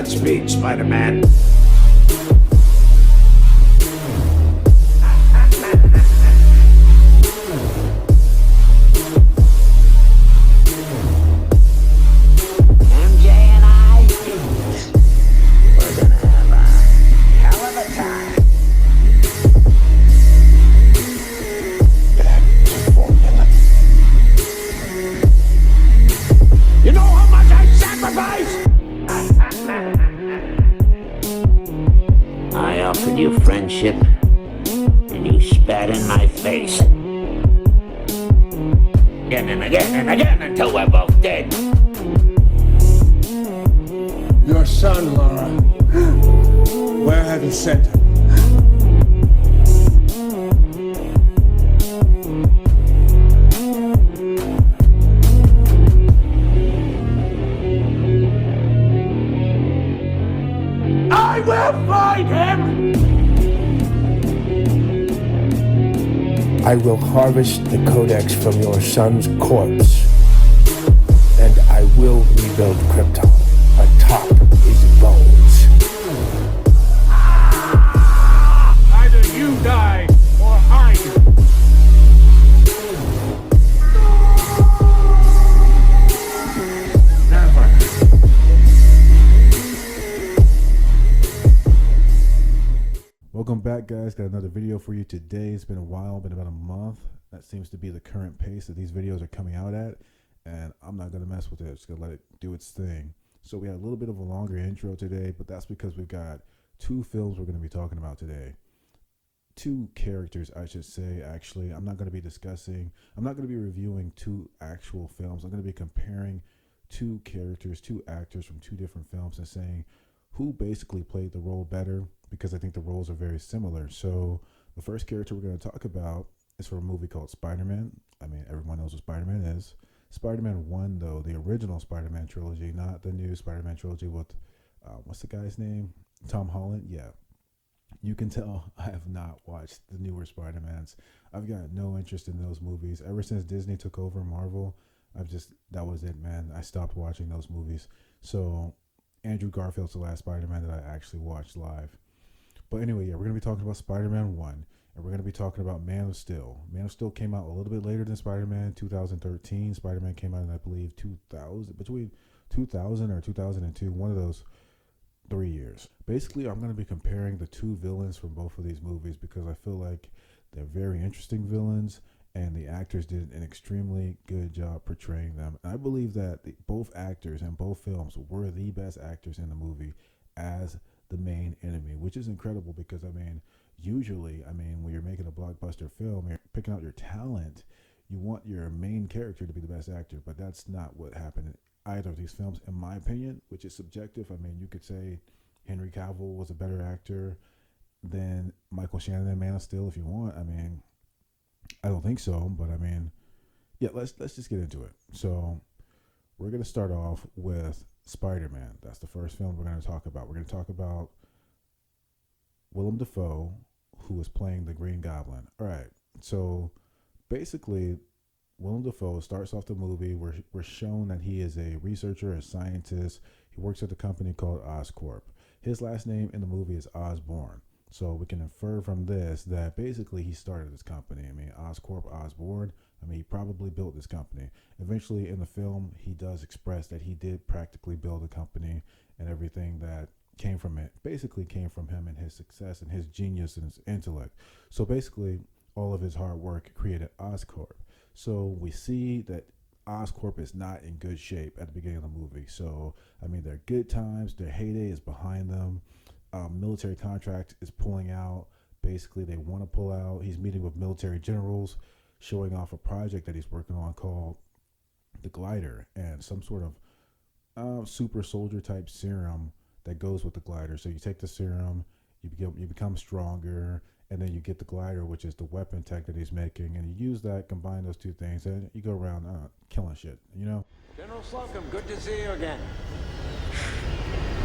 Godspeed, Spider-Man. MJ and I, we're gonna have a hell of a time. Back to formula. You know how much I sacrificed? I offered you friendship, and you spat in my face. Again and again and again until we're both dead. Your son, Laura. Where have you sent him? I will find him! I will harvest the codex from your son's corpse, and I will rebuild Krypton atop his bones. Either you die, or I do. Never. Welcome back, guys. Got another video for you today. It's been a while, been about a month. That seems to be the current pace that these videos are coming out at, and I'm not going to mess with it. Just going to let it do its thing. So we had a little bit of a longer intro today, but that's because we've got two films we're going to be talking about today. Two characters, I should say, actually. I'm not going to be reviewing two actual films. I'm going to be comparing two characters, two actors from two different films and saying who basically played the role better, because I think the roles are very similar. So the first character we're going to talk about is from a movie called Spider-Man. I mean, everyone knows what Spider-Man is. Spider-Man 1, though, the original Spider-Man trilogy, not the new Spider-Man trilogy with, what's the guy's name? Tom Holland? Yeah. You can tell I have not watched the newer Spider-Mans. I've got no interest in those movies. Ever since Disney took over Marvel, that was it, man. I stopped watching those movies. So Andrew Garfield's the last Spider-Man that I actually watched live. But anyway, yeah, we're going to be talking about Spider-Man 1, and we're going to be talking about Man of Steel. Man of Steel came out a little bit later than Spider-Man, 2013. Spider-Man came out in, I believe, 2000, between 2000 or 2002, one of those 3 years. Basically, I'm going to be comparing the two villains from both of these movies because I feel like they're very interesting villains, and the actors did an extremely good job portraying them. And I believe that both actors in both films were the best actors in the movie as the main enemy, which is incredible because, I mean, usually, when you're making a blockbuster film, you're picking out your talent, you want your main character to be the best actor, but that's not what happened in either of these films, in my opinion, which is subjective. You could say Henry Cavill was a better actor than Michael Shannon in Man of Steel if you want. I don't think so, but yeah, let's just get into it. So we're going to start off with Spider-Man. That's the first film we're going to talk about. We're going to talk about Willem Dafoe, who is playing the Green Goblin. All right, so basically, Willem Dafoe starts off the movie. We're shown that he is a researcher, a scientist. He works at a company called Oscorp. His last name in the movie is Osborn. So we can infer from this that basically he started this company. Oscorp, Osborn. He probably built this company. Eventually in the film, he does express that he did practically build a company, and everything that came from it basically came from him and his success and his genius and his intellect. So basically, all of his hard work created Oscorp. So we see that Oscorp is not in good shape at the beginning of the movie. So, their good times, their heyday is behind them. Military contract is pulling out. Basically, they want to pull out. He's meeting with military generals, showing off a project that he's working on called the glider, and some sort of super soldier type serum that goes with the glider. So you take the serum, you become stronger, and then you get the glider, which is the weapon tech that he's making, and you use that, combine those two things, and you go around killing shit, General Slocum, good to see you again.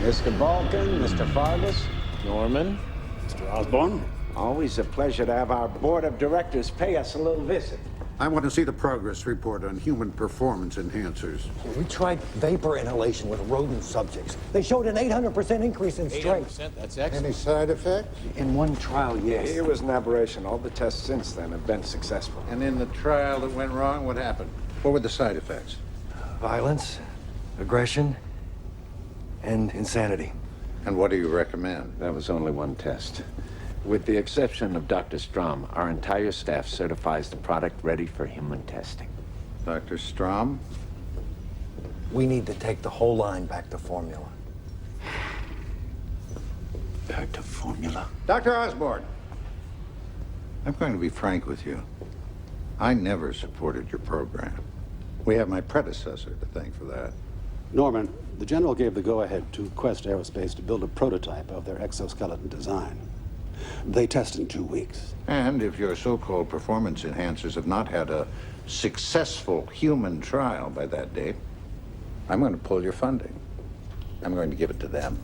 Mr. Balkan, Mr. Fargus, Norman, Mr. Osborn. always a pleasure to have our board of directors pay us a little visit. I want to see the progress report on human performance enhancers. We tried vapor inhalation with rodent subjects. They showed an 800% increase in strength. 800%, that's excellent. Any side effects? In one trial, yes. It was an aberration. All the tests since then have been successful. And in the trial that went wrong, what happened? What were the side effects? Violence, aggression, and insanity. And what do you recommend? That was only one test. With the exception of Dr. Strom, our entire staff certifies the product ready for human testing. Dr. Strom? We need to take the whole line back to formula. Back to formula? Dr. Osborne, I'm going to be frank with you. I never supported your program. We have my predecessor to thank for that. Norman, the General gave the go-ahead to Quest Aerospace to build a prototype of their exoskeleton design. They test in 2 weeks. And if your so-called performance enhancers have not had a successful human trial by that date, I'm going to pull your funding. I'm going to give it to them.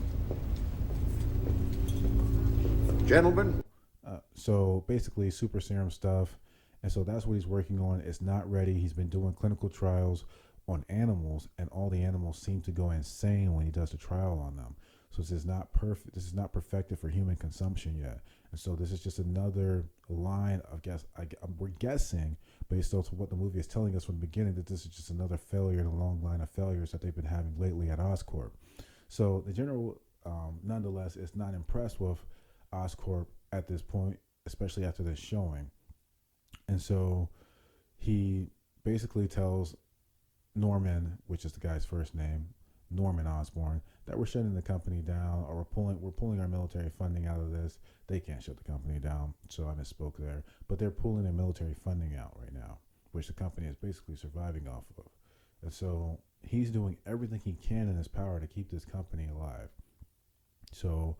Gentlemen? So basically super serum stuff. And so that's what he's working on. It's not ready. He's been doing clinical trials on animals, and all the animals seem to go insane when he does the trial on them. So this is not perfect. This is not perfected for human consumption yet. And so this is just another line of we're guessing based on what the movie is telling us from the beginning that this is just another failure in a long line of failures that they've been having lately at Oscorp. So the General, nonetheless, is not impressed with Oscorp at this point, especially after this showing. And so he basically tells Norman, which is the guy's first name, Norman Osborn, that we're shutting the company down, or we're pulling our military funding out of this. They can't shut the company down, so I misspoke there. But they're pulling their military funding out right now, which the company is basically surviving off of. And so he's doing everything he can in his power to keep this company alive. So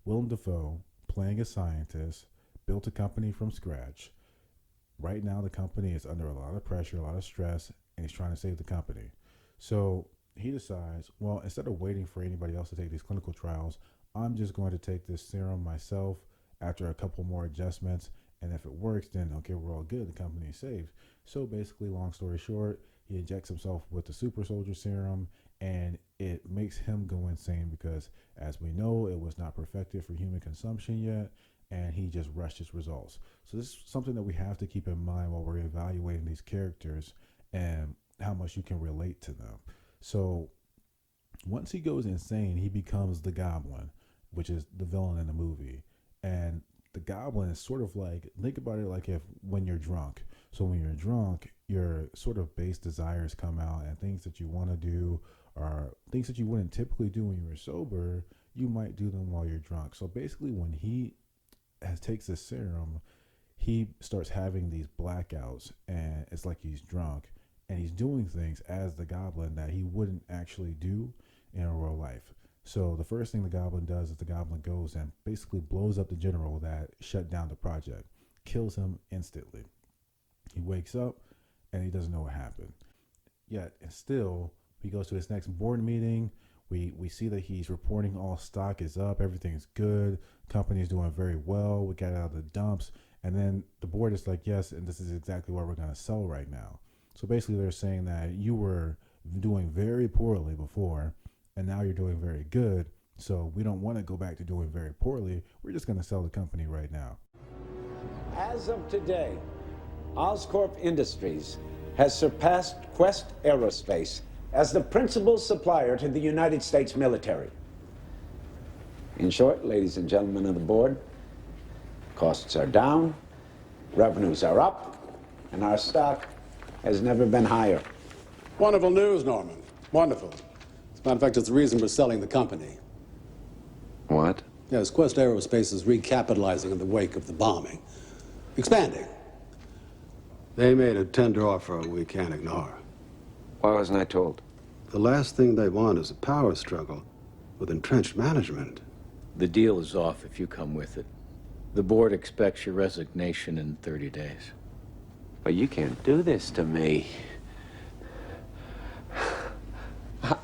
Willem Dafoe, playing a scientist, built a company from scratch. Right now, the company is under a lot of pressure, a lot of stress, and he's trying to save the company. So he decides, well, instead of waiting for anybody else to take these clinical trials, I'm just going to take this serum myself after a couple more adjustments. And if it works, then okay, we're all good. The company is saved. So basically, long story short, he injects himself with the super soldier serum, and it makes him go insane because, as we know, it was not perfected for human consumption yet, and he just rushed his results. So this is something that we have to keep in mind while we're evaluating these characters and how much you can relate to them. So once he goes insane, he becomes the Goblin, which is the villain in the movie. And the Goblin is sort of like, think about it like when you're drunk. So when you're drunk, your sort of base desires come out, and things that you want to do are things that you wouldn't typically do when you were sober, you might do them while you're drunk. So basically when he takes this serum, he starts having these blackouts, and it's like he's drunk, and he's doing things as the Goblin that he wouldn't actually do in real life. So the first thing the Goblin does is the Goblin goes and basically blows up the general that shut down the project, kills him instantly. He wakes up and he doesn't know what happened. Yet and still, he goes to his next board meeting. We see that he's reporting all stock is up, everything's good, company is doing very well, we got it out of the dumps, and then the board is like, yes, and this is exactly what we're going to sell right now. So basically they're saying that you were doing very poorly before, and now you're doing very good, so we don't want to go back to doing very poorly, we're just going to sell the company right now. As of today, Oscorp Industries has surpassed Quest Aerospace as the principal supplier to the United States military. In short, ladies and gentlemen of the board, costs are down, revenues are up, and our stock has never been higher. Wonderful news, Norman. Wonderful. As a matter of fact, it's the reason we're selling the company. What? Yes, Quest Aerospace is recapitalizing in the wake of the bombing. Expanding. They made a tender offer we can't ignore. Why wasn't I told? The last thing they want is a power struggle with entrenched management. The deal is off if you come with it. The board expects your resignation in 30 days. But you can't do this to me.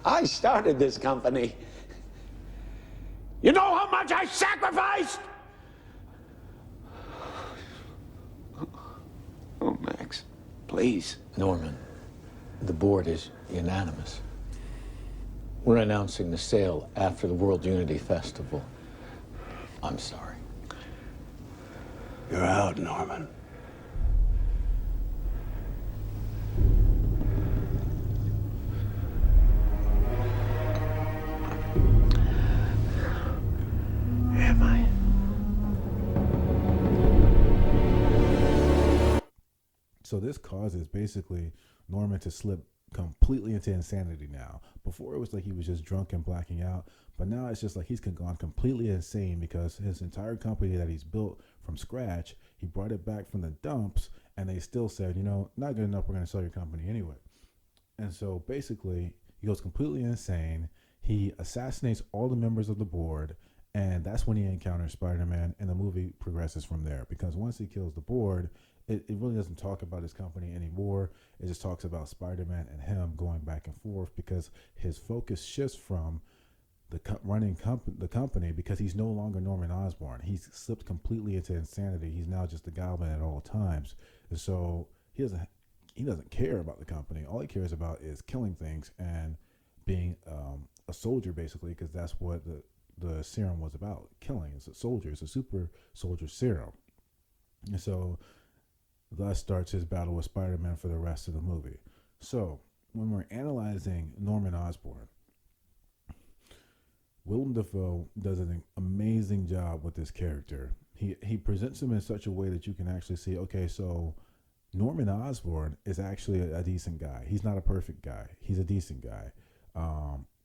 I started this company. You know how much I sacrificed? Oh, Max, please. Please. Norman, the board is unanimous. We're announcing the sale after the World Unity Festival. I'm sorry. You're out, Norman. Am I? So this causes basically Norman to slip completely into insanity now. Before it was like he was just drunk and blacking out, but now it's just like he's gone completely insane because his entire company that he's built from scratch, he brought it back from the dumps, and they still said, you know, not good enough, we're going to sell your company anyway. And so basically he goes completely insane. He assassinates all the members of the board, and that's when he encounters Spider-Man, and the movie progresses from there. Because once he kills the board, it really doesn't talk about his company anymore. It just talks about Spider-Man and him going back and forth because his focus shifts from the company because he's no longer Norman Osborn. He's slipped completely into insanity. He's now just the Goblin at all times. And so he doesn't care about the company. All he cares about is killing things and being a soldier, basically, because that's what the serum was about. Killing. It's a soldier. It's a super soldier serum. And so thus starts his battle with Spider-Man for the rest of the movie. So when we're analyzing Norman Osborn, Willem Dafoe does an amazing job with this character. He presents him in such a way that you can actually see, okay, so Norman Osborn is actually a decent guy. He's not a perfect guy. He's a decent guy.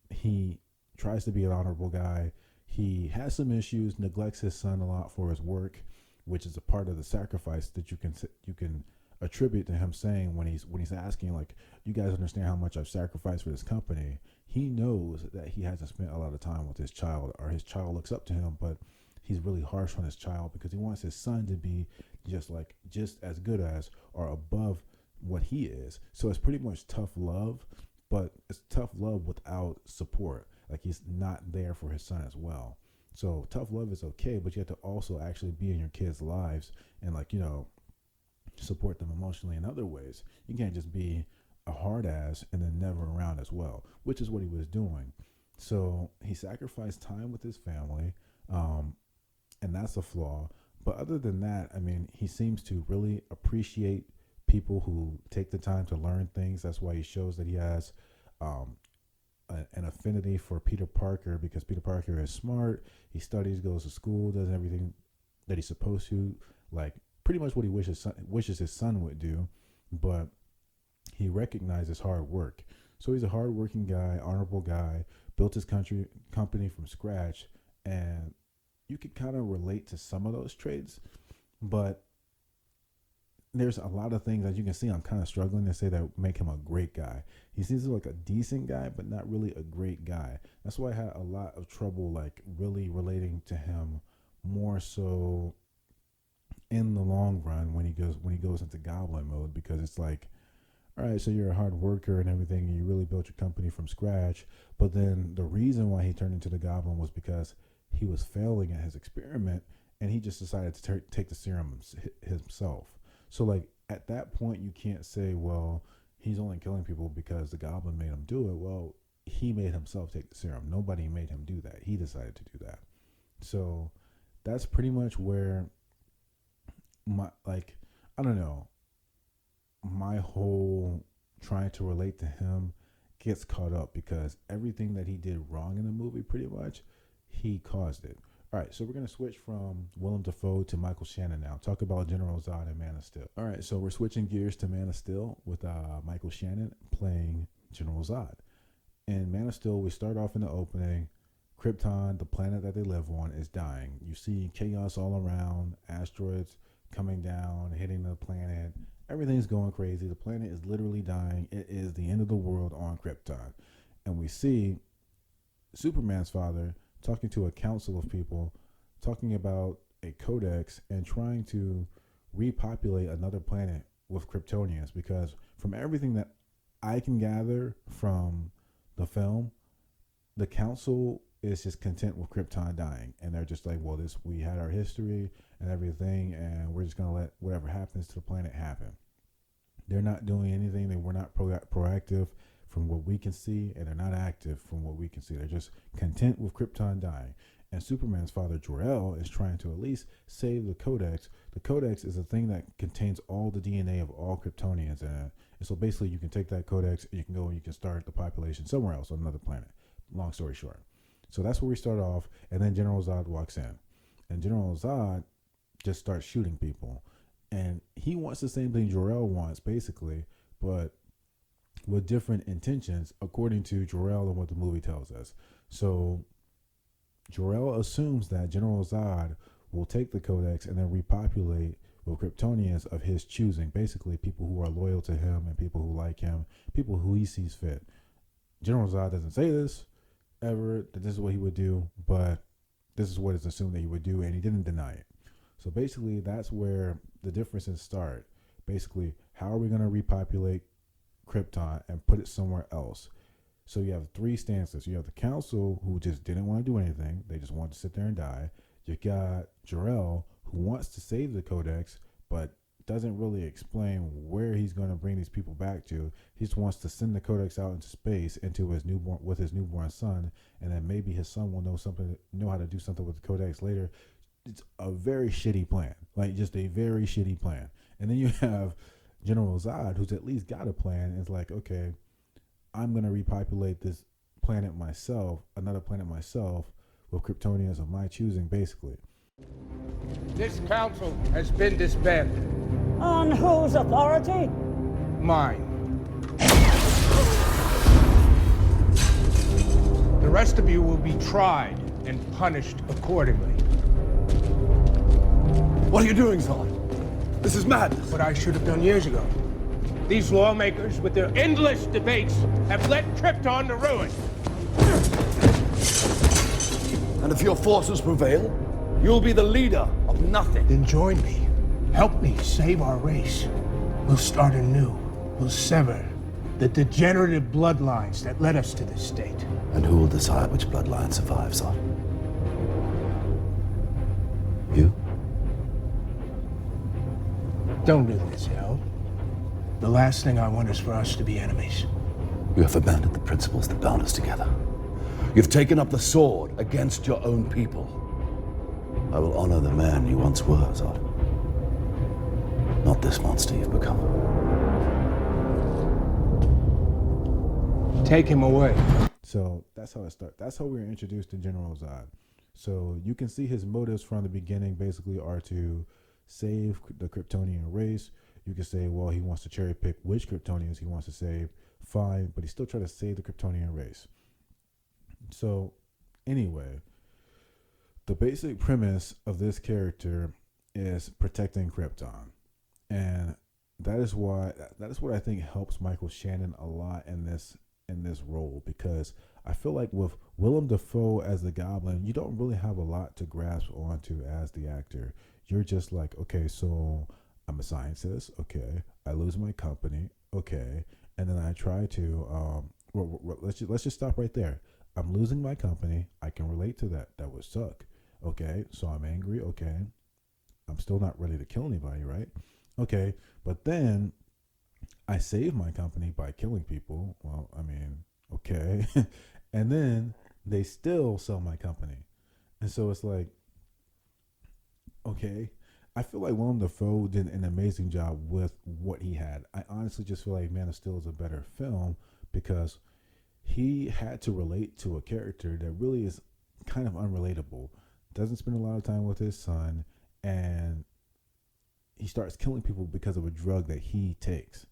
He tries to be an honorable guy. He has some issues, neglects his son a lot for his work, which is a part of the sacrifice that you can attribute to him saying when he's asking, like, you guys understand how much I've sacrificed for this company. He knows that he hasn't spent a lot of time with his child, or his child looks up to him, but he's really harsh on his child because he wants his son to be just as good as or above what he is. So it's pretty much tough love, but it's tough love without support. Like, he's not there for his son as well. So tough love is okay, but you have to also actually be in your kids' lives and, like, you know, support them emotionally in other ways. You can't just be a hard ass and then never around as well, which is what he was doing. So he sacrificed time with his family, and that's a flaw. But other than that, I mean, he seems to really appreciate people who take the time to learn things. That's why he shows that he has an affinity for Peter Parker, because Peter Parker is smart. He studies, goes to school, does everything that he's supposed to, like pretty much what he wishes his son would do, but he recognizes hard work. So he's a hardworking guy, honorable guy, built his company from scratch, and you could kind of relate to some of those traits, but there's a lot of things that you can see I'm kind of struggling to say that make him a great guy. He seems like a decent guy, but not really a great guy. That's why I had a lot of trouble, like, really relating to him more so in the long run when he goes into Goblin mode, because it's like, all right, so you're a hard worker and everything, and you really built your company from scratch, but then the reason why he turned into the Goblin was because he was failing at his experiment, and he just decided to take the serum himself. So, like, at that point, you can't say, well, he's only killing people because the Goblin made him do it. Well, he made himself take the serum. Nobody made him do that. He decided to do that. So that's pretty much where I don't know, my whole trying to relate to him gets caught up, because everything that he did wrong in the movie, pretty much, he caused it. All right, so we're going to switch from Willem Dafoe to Michael Shannon now. Talk about General Zod and Man of Steel. All right, so we're switching gears to Man of Steel with Michael Shannon playing General Zod. In Man of Steel, we start off in the opening. Krypton, the planet that they live on, is dying. You see chaos all around, asteroids coming down, hitting the planet. Everything's going crazy. The planet is literally dying. It is the end of the world on Krypton. And we see Superman's father talking to a council of people, talking about a codex and trying to repopulate another planet with Kryptonians, because from everything that I can gather from the film, the council is just content with Krypton dying, and they're just like, well, we had our history and everything, and we're just gonna let whatever happens to the planet happen. They're not doing anything. They were not proactive from what we can see, and they're not active from what we can see. They're just content with Krypton dying. And Superman's father, Jor-El, is trying to at least save the Codex. The Codex is a thing that contains all the DNA of all Kryptonians in it. And so basically you can take that Codex and you can go and you can start the population somewhere else on another planet. Long story short. So that's where we start off. And then General Zod walks in. And General Zod just starts shooting people. And he wants the same thing Jor-El wants, basically, but with different intentions, according to Jor-El and what the movie tells us. So Jor-El assumes that General Zod will take the Codex and then repopulate with Kryptonians of his choosing, basically people who are loyal to him and people who like him, people who he sees fit. General Zod doesn't say this ever, that this is what he would do, but this is what is assumed that he would do, and he didn't deny it. So basically, that's where the differences start. Basically, how are we going to repopulate Krypton and put it somewhere else? So you have three stances. You have the council, who just didn't want to do anything. They just wanted to sit there and die. You got Jor-El, who wants to save the Codex, but doesn't really explain where he's going to bring these people back to. He just wants to send the Codex out into space into his newborn son, and then maybe his son will know how to do something with the Codex later. It's a very shitty plan, like just a very shitty plan. And then you have General Zod, who's at least got a plan. And it's like, okay, I'm going to repopulate this planet myself, another planet myself, with Kryptonians of my choosing, basically. This council has been disbanded. On whose authority? Mine. The rest of you will be tried and punished accordingly. What are you doing, Zod? This is madness. What I should have done years ago. These lawmakers, with their endless debates, have led Krypton to ruin. And if your forces prevail, you'll be the leader of nothing. Then join me. Help me save our race. We'll start anew. We'll sever the degenerative bloodlines that led us to this state. And who will decide which bloodline survives, Zod? You? Don't do this, Hal. The last thing I want is for us to be enemies. You have abandoned the principles that bound us together. You've taken up the sword against your own people. I will honor the man you once were, Zod. Not this monster you've become. Take him away. So that's how it starts. That's how we're introduced to General Zod. So you can see his motives from the beginning basically are to save the Kryptonian race. You can say, well, he wants to cherry pick which Kryptonians he wants to save. Fine, but he's still trying to save the Kryptonian race. So anyway, the basic premise of this character is protecting Krypton. And that is what I think helps Michael Shannon a lot in this role, because I feel like with Willem Dafoe as the Goblin, you don't really have a lot to grasp onto as the actor. You're just like, okay, so I'm a scientist, okay, I lose my company, okay, and then I try to let's just stop right there. I'm losing my company. I can relate to that. That would suck. Okay, so I'm angry. Okay, I'm still not ready to kill anybody, right? Okay, but then I save my company by killing people. Well, I mean, okay. And then they still sell my company. And so it's like, okay, I feel like Willem Dafoe did an amazing job with what he had. I honestly just feel like Man of Steel is a better film because he had to relate to a character that really is kind of unrelatable. Doesn't spend a lot of time with his son, and he starts killing people because of a drug that he takes.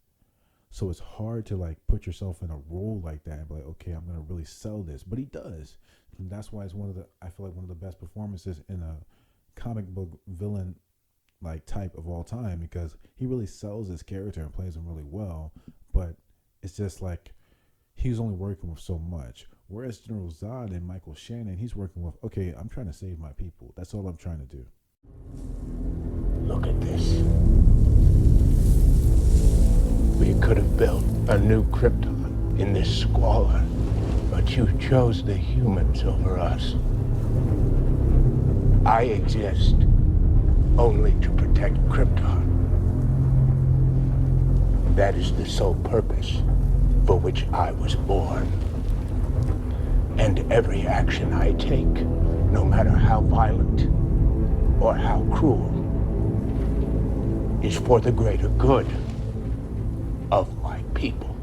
So it's hard to like put yourself in a role like that and be like, okay, I'm gonna really sell this. But he does. And that's why it's I feel like one of the best performances in a comic book villain like type of all time, because he really sells his character and plays him really well. But it's just like he's only working with so much. Whereas General Zod and Michael Shannon, he's working with, okay, I'm trying to save my people. That's all I'm trying to do. Look at this. We could have built a new Krypton in this squalor, but you chose the humans over us. I exist only to protect Krypton. That is the sole purpose for which I was born. And every action I take, no matter how violent or how cruel, is for the greater good of my people.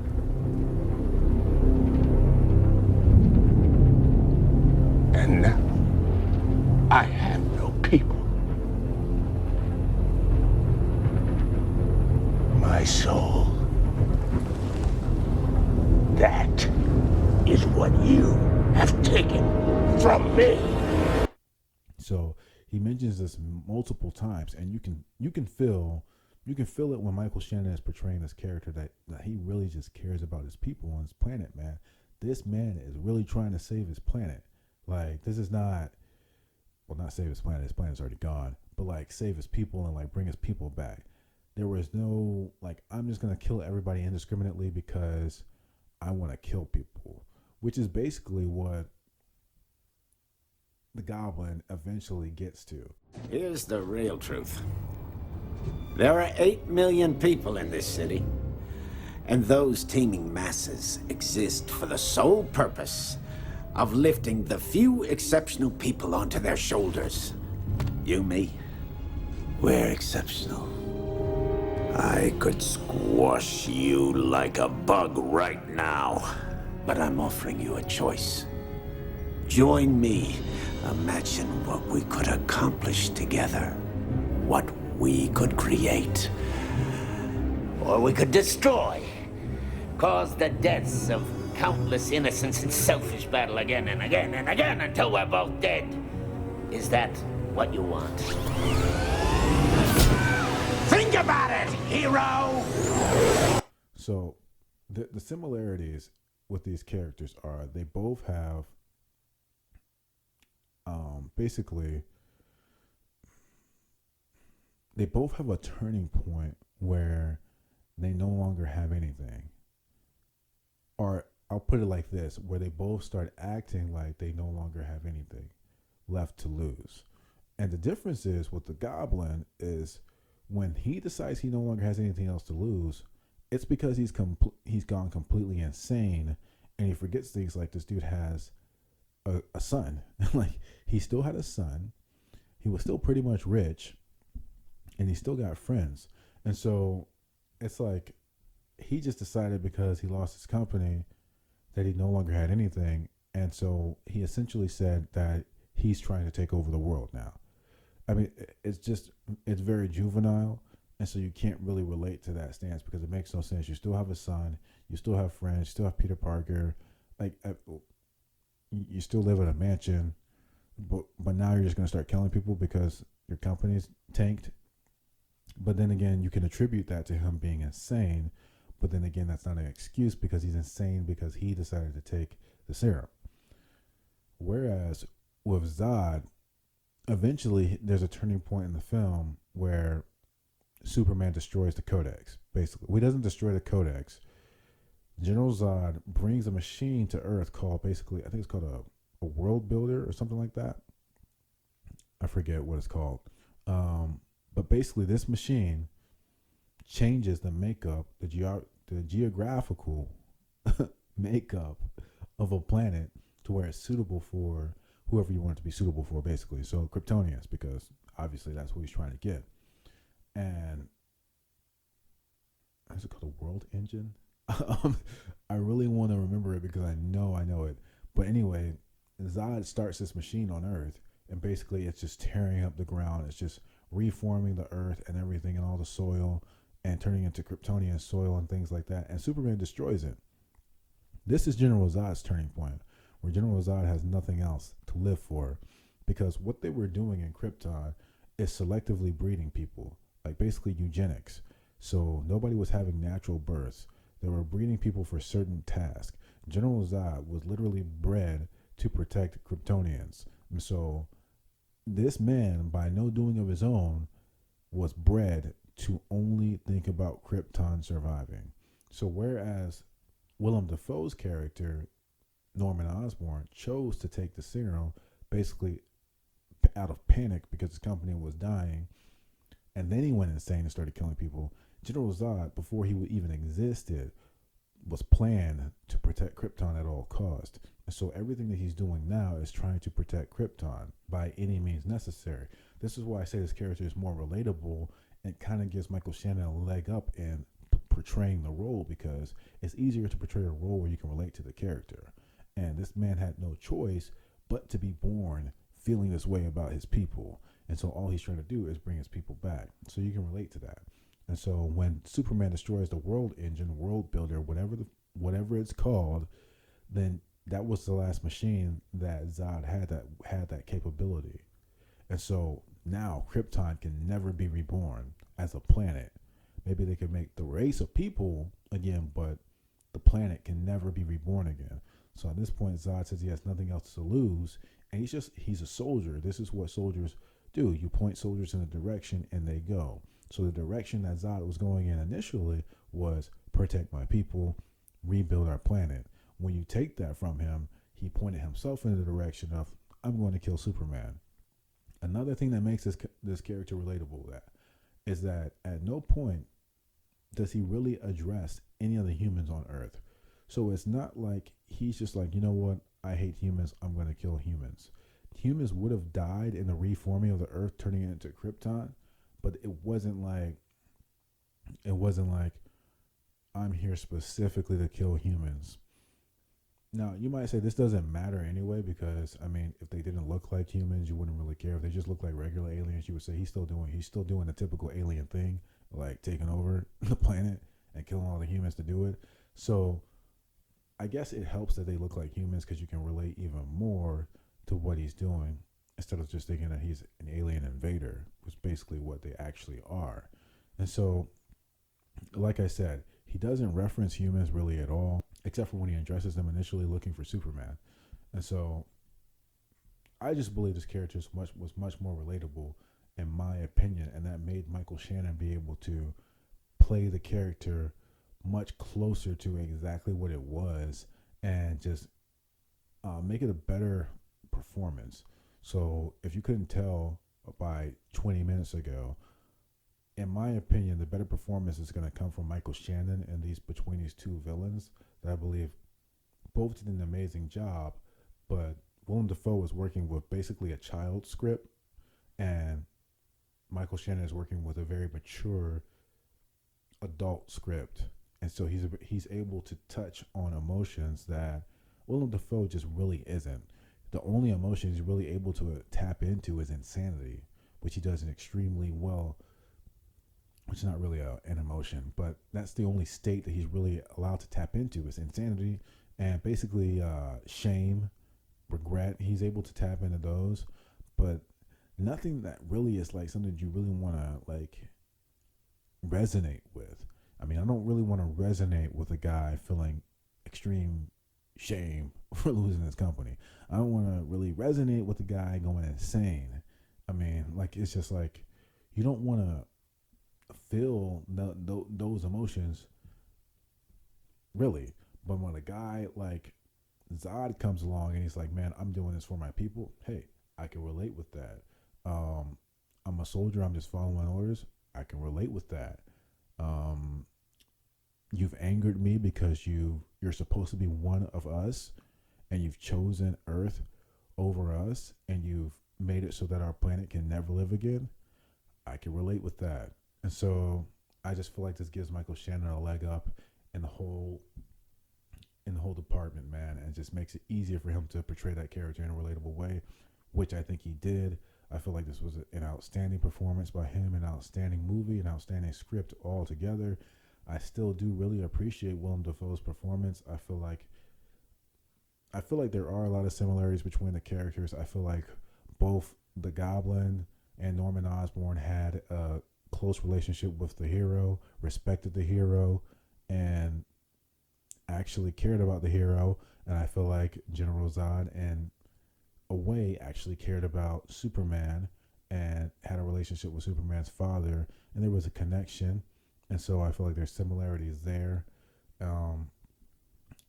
And now, I have no people. My soul. That is what you have taken from me. So he mentions this multiple times, and you can feel it when Michael Shannon is portraying this character that he really just cares about his people on his planet, man. This man is really trying to save his planet. Like, this is not save his planet. His planet's already gone, but like save his people and like bring his people back. There was no like, I'm just gonna kill everybody indiscriminately because I want to kill people, which is basically what the Goblin eventually gets to. Here's the real truth. There are 8 million people in this city, and those teeming masses exist for the sole purpose of lifting the few exceptional people onto their shoulders. You, me, we're exceptional. I could squash you like a bug right now, but I'm offering you a choice. Join me. Imagine what we could accomplish together. What we could create. Or we could destroy. Cause the deaths of countless innocents in selfish battle again and again and again until we're both dead. Is that what you want? Think about it, hero! So the similarities with these characters are they both have basically they both have a turning point where they no longer have anything. Or I'll put it like this, where they both start acting like they no longer have anything left to lose. And the difference is with the Goblin is when he decides he no longer has anything else to lose, it's because he's gone completely insane, and he forgets things like this dude has a son. Like, he still had a son, he was still pretty much rich, and he still got friends. And so it's like he just decided because he lost his company that he no longer had anything, and so he essentially said that he's trying to take over the world now. I mean, it's very juvenile, and so you can't really relate to that stance because it makes no sense. You still have a son, you still have friends, you still have Peter Parker, like you still live in a mansion, but now you're just going to start killing people because your company's tanked. But then again, you can attribute that to him being insane, but then again, that's not an excuse because he's insane because he decided to take the serum. Whereas with Zod, eventually there's a turning point in the film where Superman destroys the Codex. Basically, he doesn't destroy the Codex. General Zod brings a machine to Earth called, basically, I think it's called a world builder or something like that. I forget what it's called. But basically this machine changes the makeup, the geographical makeup of a planet to where it's suitable for whoever you want it to be suitable for, basically. So Kryptonians, because obviously that's what he's trying to get. And is it called a world engine? I really want to remember it because I know it. But anyway, Zod starts this machine on Earth, and basically it's just tearing up the ground. It's just reforming the Earth and everything and all the soil and turning into Kryptonian soil and things like that. And Superman destroys it. This is General Zod's turning point, where General Zod has nothing else to live for, because what they were doing in Krypton is selectively breeding people, like basically eugenics. So nobody was having natural births. They were breeding people for certain tasks. General Zod was literally bred to protect Kryptonians. And so this man, by no doing of his own, was bred to only think about Krypton surviving. So whereas Willem Dafoe's character, Norman Osborn, chose to take the serum basically out of panic because his company was dying, and then he went insane and started killing people, General Zod, before he even existed, was planned to protect Krypton at all cost. And so everything that he's doing now is trying to protect Krypton by any means necessary. This is why I say this character is more relatable and kind of gives Michael Shannon a leg up in portraying the role, because it's easier to portray a role where you can relate to the character. And this man had no choice but to be born feeling this way about his people. And so all he's trying to do is bring his people back. So you can relate to that. And so when Superman destroys the world engine, world builder, whatever it's called, then that was the last machine that Zod had that capability. And so now Krypton can never be reborn as a planet. Maybe they could make the race of people again, but the planet can never be reborn again. So at this point, Zod says he has nothing else to lose, and he's a soldier. This is what soldiers do. You point soldiers in a direction and they go. So the direction that Zod was going in initially was protect my people, rebuild our planet. When you take that from him, he pointed himself in the direction of, I'm going to kill Superman. Another thing that makes this character relatable is that at no point does he really address any of the humans on Earth. So it's not like he's just like, you know what, I hate humans, I'm going to kill humans. Humans would have died in the reforming of the Earth, turning it into Krypton, but it wasn't like I'm here specifically to kill humans. Now, you might say this doesn't matter anyway, because I mean, if they didn't look like humans, you wouldn't really care. If they just look like regular aliens, you would say he's still doing the typical alien thing, like taking over the planet and killing all the humans to do it. So I guess it helps that they look like humans, because you can relate even more to what he's doing, instead of just thinking that he's an alien invader, which is basically what they actually are. And so, like I said, he doesn't reference humans really at all, except for when he addresses them initially looking for Superman. And so I just believe this character was much more relatable, in my opinion, and that made Michael Shannon be able to play the character much closer to exactly what it was, and just make it a better performance. So if you couldn't tell by 20 minutes ago, in my opinion, the better performance is going to come from Michael Shannon and between these two villains that I believe both did an amazing job, but Willem Dafoe was working with basically a child script, and Michael Shannon is working with a very mature adult script. And so he's able to touch on emotions that Willem Dafoe just really isn't. The only emotion he's really able to tap into is insanity, which he does extremely well, which is not really an emotion, but that's the only state that he's really allowed to tap into is insanity, and basically shame, regret. He's able to tap into those, but nothing that really is like something you really want to like resonate with. I mean, I don't really want to resonate with a guy feeling extreme shame for losing his company. I don't want to really resonate with a guy going insane. I mean, like, it's just like, you don't want to feel those emotions, really. But when a guy like Zod comes along and he's like, man, I'm doing this for my people, hey, I can relate with that. I'm a soldier, I'm just following orders, I can relate with that. You've angered me because you're supposed to be one of us, and you've chosen Earth over us, and you've made it so that our planet can never live again. I can relate with that. And so I just feel like this gives Michael Shannon a leg up in the whole department, man, and just makes it easier for him to portray that character in a relatable way, which I think he did. I feel like this was an outstanding performance by him, an outstanding movie, an outstanding script all together. I still do really appreciate Willem Dafoe's performance. I feel like there are a lot of similarities between the characters. I feel like both the Goblin and Norman Osborn had a close relationship with the hero, respected the hero, and actually cared about the hero. And I feel like General Zod, in a way, actually cared about Superman and had a relationship with Superman's father, and there was a connection. And so I feel like there's similarities there.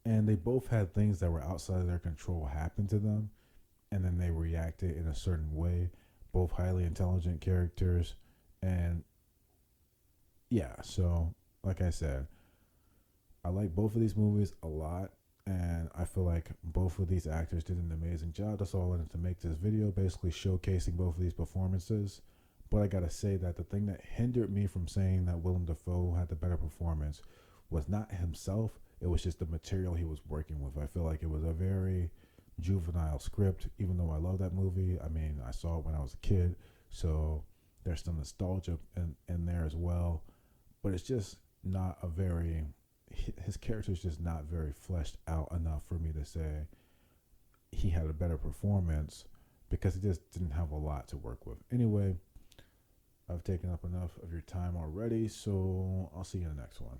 And they both had things that were outside of their control happen to them, and then they reacted in a certain way. Both highly intelligent characters, and yeah, so like I said, I like both of these movies a lot, and I feel like both of these actors did an amazing job. That's all I wanted to make this video, basically showcasing both of these performances. But I gotta say that the thing that hindered me from saying that Willem Dafoe had the better performance was not himself, it was just the material he was working with. I feel like it was a very juvenile script, even though I love that movie. I mean, I saw it when I was a kid, so there's some nostalgia in there as well. But it's just not a very, his character is just not very fleshed out enough for me to say he had a better performance, because he just didn't have a lot to work with. Anyway, I've taken up enough of your time already, so I'll see you in the next one.